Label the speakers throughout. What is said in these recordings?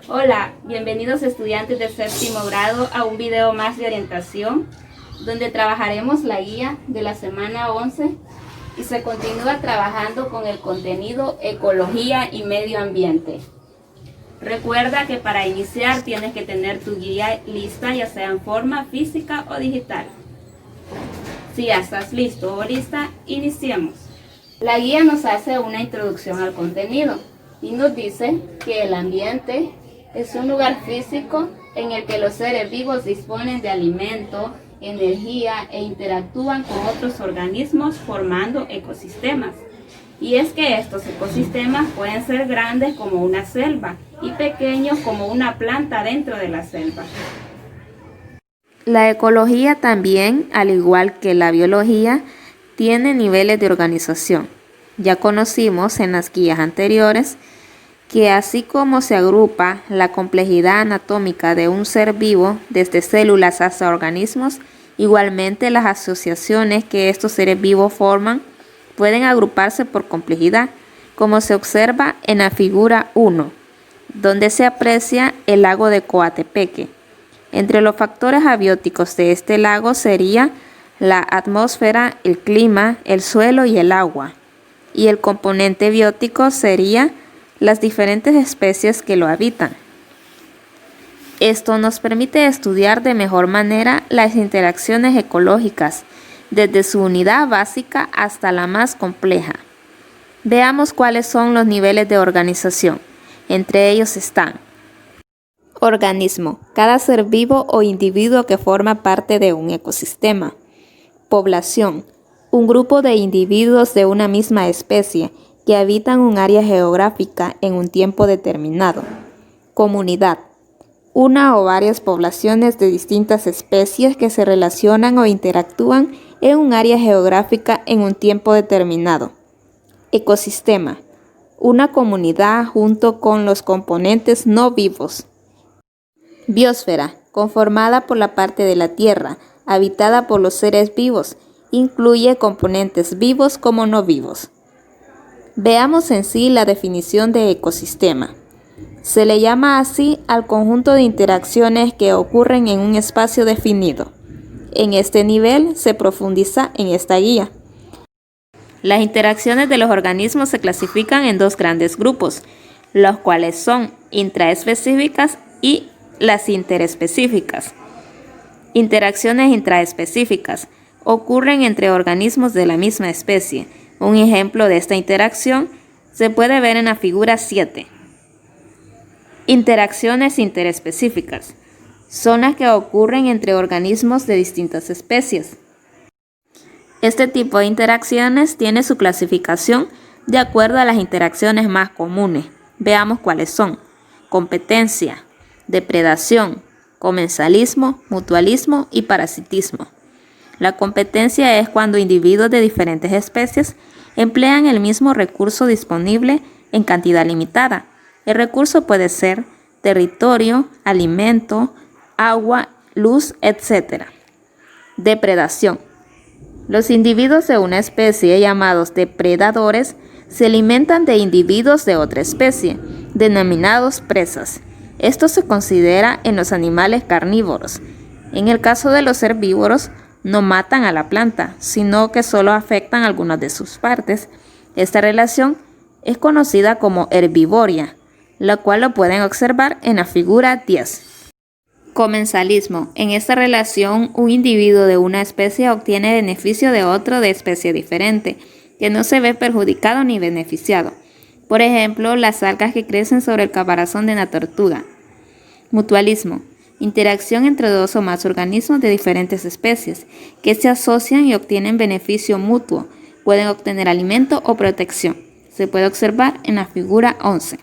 Speaker 1: Hola, bienvenidos estudiantes de séptimo grado a un video más de orientación donde trabajaremos la guía de la semana 11 y se continúa trabajando con el contenido Ecología y Medio Ambiente. Recuerda que para iniciar tienes que tener tu guía lista, ya sea en forma física o digital. Si ya estás listo o lista, iniciemos. La guía nos hace una introducción al contenido y nos dice que el ambiente es un lugar físico en el que los seres vivos disponen de alimento, energía e interactúan con otros organismos formando ecosistemas. Y es que estos ecosistemas pueden ser grandes como una selva y pequeños como una planta dentro de la selva.
Speaker 2: La ecología también, al igual que la biología, tiene niveles de organización. Ya conocimos en las guías anteriores que así como se agrupa la complejidad anatómica de un ser vivo desde células hasta organismos, igualmente las asociaciones que estos seres vivos forman pueden agruparse por complejidad, como se observa en la figura 1, donde se aprecia el lago de Coatepeque. Entre los factores abióticos de este lago sería la atmósfera, el clima, el suelo y el agua. Y el componente biótico sería las diferentes especies que lo habitan. Esto nos permite estudiar de mejor manera las interacciones ecológicas, desde su unidad básica hasta la más compleja. Veamos cuáles son los niveles de organización. Entre ellos están: organismo, cada ser vivo o individuo que forma parte de un ecosistema. Población, un grupo de individuos de una misma especie que habitan un área geográfica en un tiempo determinado. Comunidad, una o varias poblaciones de distintas especies que se relacionan o interactúan en un área geográfica en un tiempo determinado. Ecosistema, una comunidad junto con los componentes no vivos. Biosfera, conformada por la parte de la Tierra, habitada por los seres vivos, incluye componentes vivos como no vivos. Veamos en sí la definición de ecosistema. Se le llama así al conjunto de interacciones que ocurren en un espacio definido. En este nivel se profundiza en esta guía. Las interacciones de los organismos se clasifican en dos grandes grupos, los cuales son intraespecíficas y las interespecíficas. Interacciones intraespecíficas ocurren entre organismos de la misma especie. Un ejemplo de esta interacción se puede ver en la figura 7. Interacciones interespecíficas son las que ocurren entre organismos de distintas especies. Este tipo de interacciones tiene su clasificación de acuerdo a las interacciones más comunes. Veamos cuáles son: competencia, depredación, comensalismo, mutualismo y parasitismo. La competencia es cuando individuos de diferentes especies emplean el mismo recurso disponible en cantidad limitada. El recurso puede ser territorio, alimento, agua, luz, etc. Depredación. Los individuos de una especie, llamados depredadores, se alimentan de individuos de otra especie, denominados presas. Esto se considera en los animales carnívoros. En el caso de los herbívoros, no matan a la planta, sino que solo afectan algunas de sus partes. Esta relación es conocida como herbivoria, la cual lo pueden observar en la figura 10. Comensalismo. En esta relación, un individuo de una especie obtiene beneficio de otro de especie diferente, que no se ve perjudicado ni beneficiado. Por ejemplo, las algas que crecen sobre el caparazón de una tortuga. Mutualismo. Interacción entre dos o más organismos de diferentes especies que se asocian y obtienen beneficio mutuo. Pueden obtener alimento o protección. Se puede observar en la figura 11.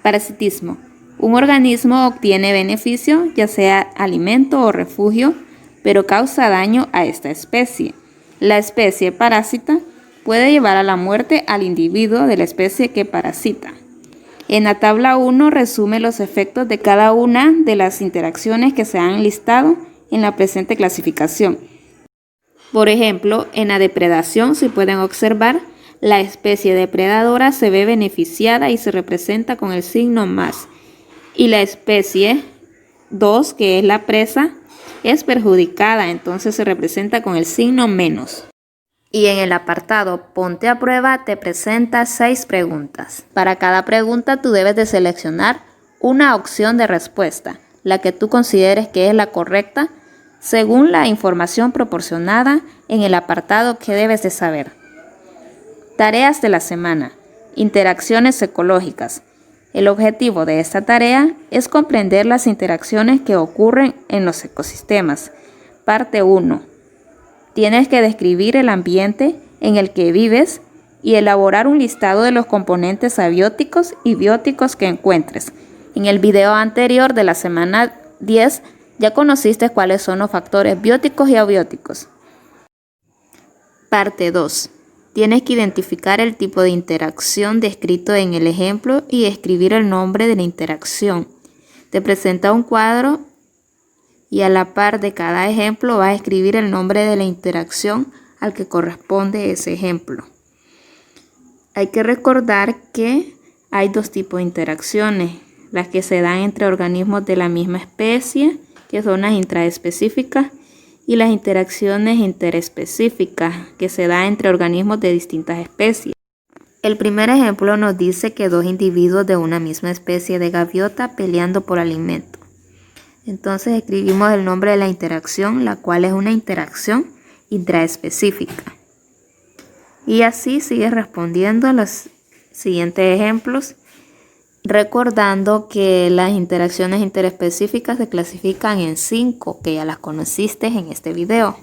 Speaker 2: Parasitismo. Un organismo obtiene beneficio, ya sea alimento o refugio, pero causa daño a esta especie. La especie parásita puede llevar a la muerte al individuo de la especie que parasita. En la tabla 1 resume los efectos de cada una de las interacciones que se han listado en la presente clasificación. Por ejemplo, en la depredación se pueden observar la especie depredadora se ve beneficiada y se representa con el signo más. Y la especie 2, que es la presa, es perjudicada, entonces se representa con el signo menos. Y en el apartado Ponte a prueba te presenta 6 preguntas. Para cada pregunta tú debes de seleccionar una opción de respuesta, la que tú consideres que es la correcta, según la información proporcionada en el apartado que debes de saber. Tareas de la semana. Interacciones ecológicas. El objetivo de esta tarea es comprender las interacciones que ocurren en los ecosistemas. Parte 1. Tienes que describir el ambiente en el que vives y elaborar un listado de los componentes abióticos y bióticos que encuentres. En el video anterior de la semana 10 ya conociste cuáles son los factores bióticos y abióticos. Parte 2. Tienes que identificar el tipo de interacción descrito en el ejemplo y escribir el nombre de la interacción. Te presenta un cuadro y a la par de cada ejemplo vas a escribir el nombre de la interacción al que corresponde ese ejemplo. Hay que recordar que hay 2 tipos de interacciones, las que se dan entre organismos de la misma especie, que son las intraespecíficas, y las interacciones interespecíficas, que se dan entre organismos de distintas especies. El primer ejemplo nos dice que 2 individuos de una misma especie de gaviota peleando por alimento. Entonces escribimos el nombre de la interacción, la cual es una interacción intraespecífica. Y así sigues respondiendo a los siguientes ejemplos, recordando que las interacciones interespecíficas se clasifican en 5, que ya las conociste en este video.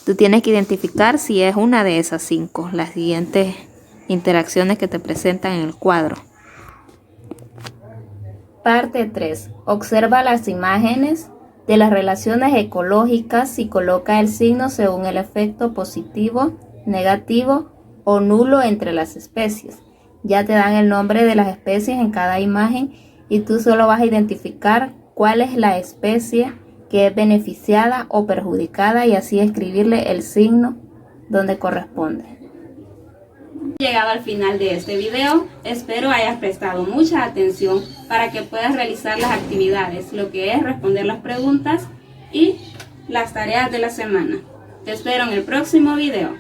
Speaker 2: Tú tienes que identificar si es una de esas 5, las siguientes interacciones que te presentan en el cuadro.
Speaker 1: Parte 3. Observa las imágenes de las relaciones ecológicas y coloca el signo según el efecto positivo, negativo o nulo entre las especies. Ya te dan el nombre de las especies en cada imagen y tú solo vas a identificar cuál es la especie que es beneficiada o perjudicada y así escribirle el signo donde corresponde. Llegado al final de este video, espero hayas prestado mucha atención para que puedas realizar las actividades, lo que es responder las preguntas y las tareas de la semana. Te espero en el próximo video.